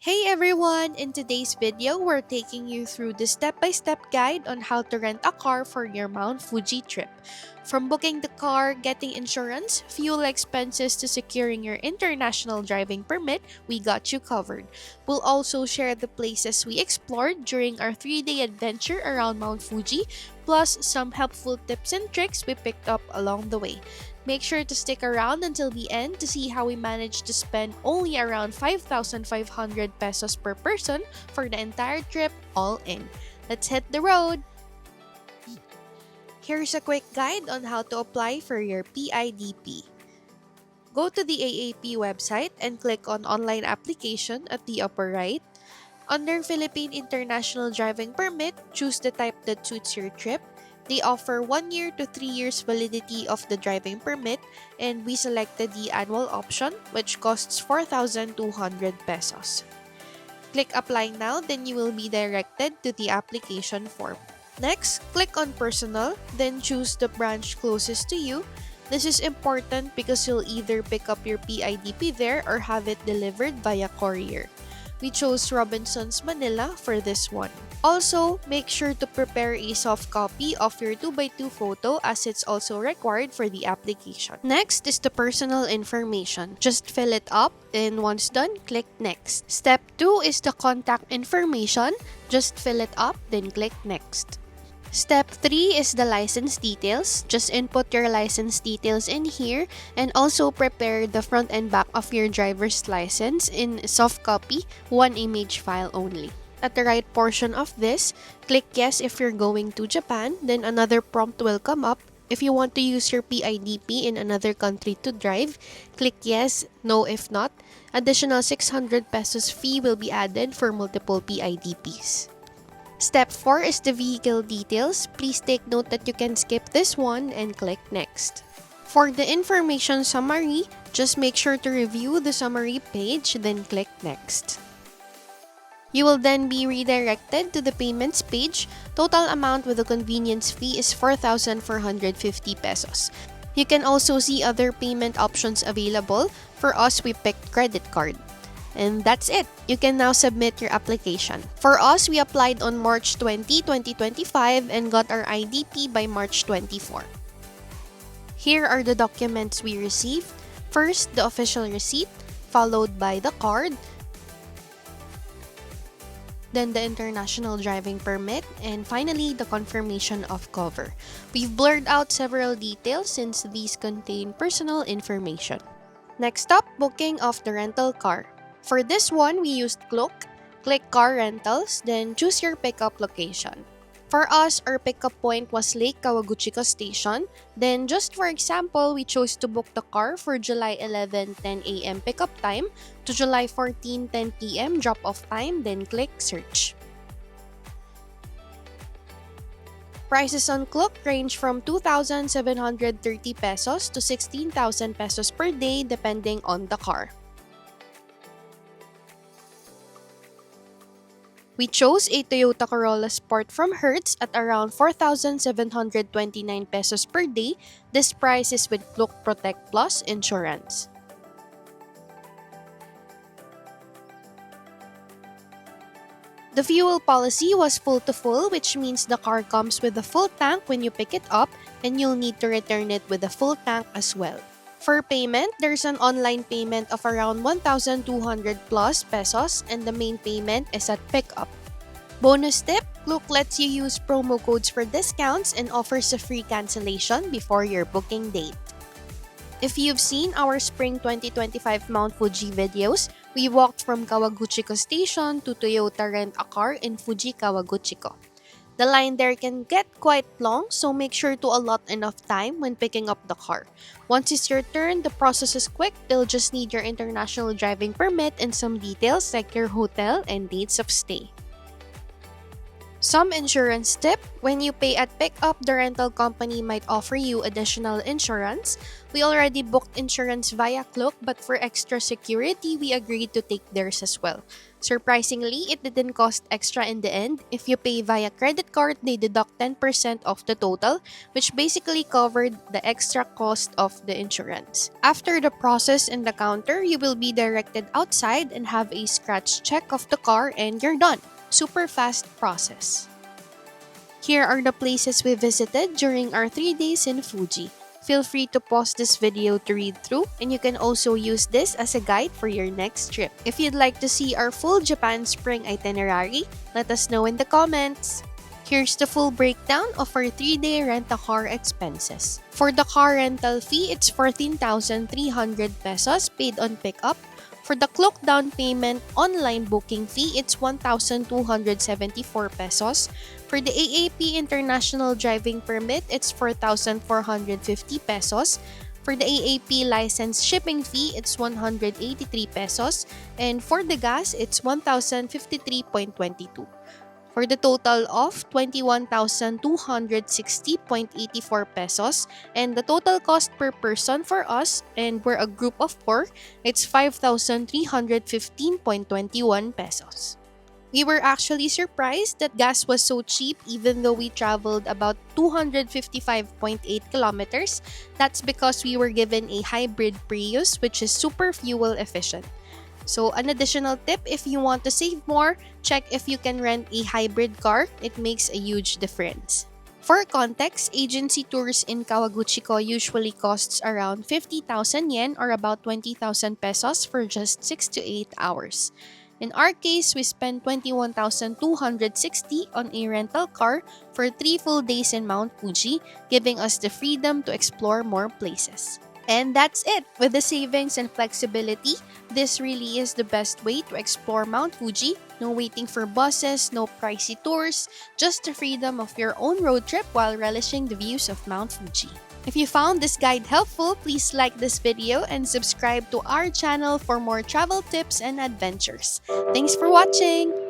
Hey everyone! In today's video, we're taking you through the step-by-step guide on how to rent a car for your Mount Fuji trip. From booking the car, getting insurance, fuel expenses to securing your international driving permit, we got you covered. We'll also share the places we explored during our 3-day adventure around Mount Fuji, plus some helpful tips and tricks we picked up along the way. Make sure to stick around until the end to see how we managed to spend only around 5,500 pesos per person for the entire trip all in. Let's hit the road! Here's a quick guide on how to apply for your PIDP. Go to the AAP website and click on Online Application at the upper right. Under Philippine International Driving Permit, choose the type that suits your trip. They offer 1 year to 3 years validity of the driving permit, and we selected the annual option, which costs 4,200 pesos. Click Apply Now, then you will be directed to the application form. Next, click on Personal, then choose the branch closest to you. This is important because you'll either pick up your PIDP there or have it delivered via courier. We chose Robinsons Manila for this one. Also, make sure to prepare a soft copy of your 2x2 photo as it's also required for the application. Next is the personal information. Just fill it up and once done, click Next. Step 2 is the contact information. Just fill it up, then click Next. Step 3 is the license details. Just input your license details in here and also prepare the front and back of your driver's license in soft copy, 1 image file only. At the right portion of this, click Yes if you're going to Japan, then another prompt will come up. If you want to use your PIDP in another country to drive, click Yes, No if not. Additional 600 pesos fee will be added for multiple PIDPs. Step 4 is the vehicle details. Please take note that you can skip this one and click Next. For the information summary, just make sure to review the summary page, then click Next. You will then be redirected to the payments page. Total amount with the convenience fee is 4,450 pesos. You can also see other payment options available. For us, we picked credit card. And that's it. You can now submit your application. For us, we applied on March 20, 2025 and got our IDP by March 24. Here are the documents we received. First, the official receipt, followed by the card, then the international driving permit, and finally the confirmation of cover. We've blurred out several details since these contain personal information. Next up, booking of the rental car. For this one, we used Klook. Click Car Rentals, then choose your pickup location. For us, our pickup point was Lake Kawaguchiko Station. Then, just for example, we chose to book the car for July 11, 10 a.m. pickup time to July 14, 10 p.m. drop-off time, then click Search. Prices on Klook range from 2,730 pesos to 16,000 pesos per day depending on the car. We chose a Toyota Corolla Sport from Hertz at around 4,729 pesos per day. This price is with Klook Protect Plus insurance. The fuel policy was full to full, which means the car comes with a full tank when you pick it up and you'll need to return it with a full tank as well. For payment, there's an online payment of around 1,200 plus pesos and the main payment is at pickup. Bonus tip, Klook lets you use promo codes for discounts and offers a free cancellation before your booking date. If you've seen our Spring 2025 Mount Fuji videos, we walked from Kawaguchiko Station to Toyota Rent-A-Car in Fuji, Kawaguchiko. The line there can get quite long, so make sure to allot enough time when picking up the car. Once it's your turn, the process is quick. They'll just need your international driving permit and some details like your hotel and dates of stay. Some insurance tip: when you pay at pickup, the rental company might offer you additional insurance. We already booked insurance via Klook, but for extra security, we agreed to take theirs as well. Surprisingly, it didn't cost extra in the end. If you pay via credit card, they deduct 10% of the total, which basically covered the extra cost of the insurance. After the process in the counter, you will be directed outside and have a scratch check of the car and you're done. Super fast process. Here are the places we visited during our 3 days in Fuji. Feel free to pause this video to read through, and you can also use this as a guide for your next trip. If you'd like to see our full Japan spring itinerary, let us know in the comments. Here's the full breakdown of our 3-day rent-a-car expenses. For the car rental fee, it's 14,300 pesos paid on pickup. For the Klook down payment online booking fee, it's 1,274 pesos. For the AAP International Driving Permit, it's 4,450 pesos. For the AAP license shipping fee, it's 183 pesos. And for the gas, it's 1,053.22. For the total of 21,260.84 pesos, and the total cost per person for us, and we're a group of 4, it's 5,315.21 pesos. We were actually surprised that gas was so cheap even though we traveled about 255.8 kilometers. That's because we were given a hybrid Prius, which is super fuel efficient. So an additional tip, if you want to save more, check if you can rent a hybrid car. It makes a huge difference. For context, agency tours in Kawaguchiko usually costs around 50,000 yen or about 20,000 pesos for just 6 to 8 hours. In our case, we spent 21,260 on a rental car for 3 full days in Mount Fuji, giving us the freedom to explore more places. And that's it! With the savings and flexibility, this really is the best way to explore Mount Fuji. No waiting for buses, no pricey tours, just the freedom of your own road trip while relishing the views of Mount Fuji. If you found this guide helpful, please like this video and subscribe to our channel for more travel tips and adventures. Thanks for watching!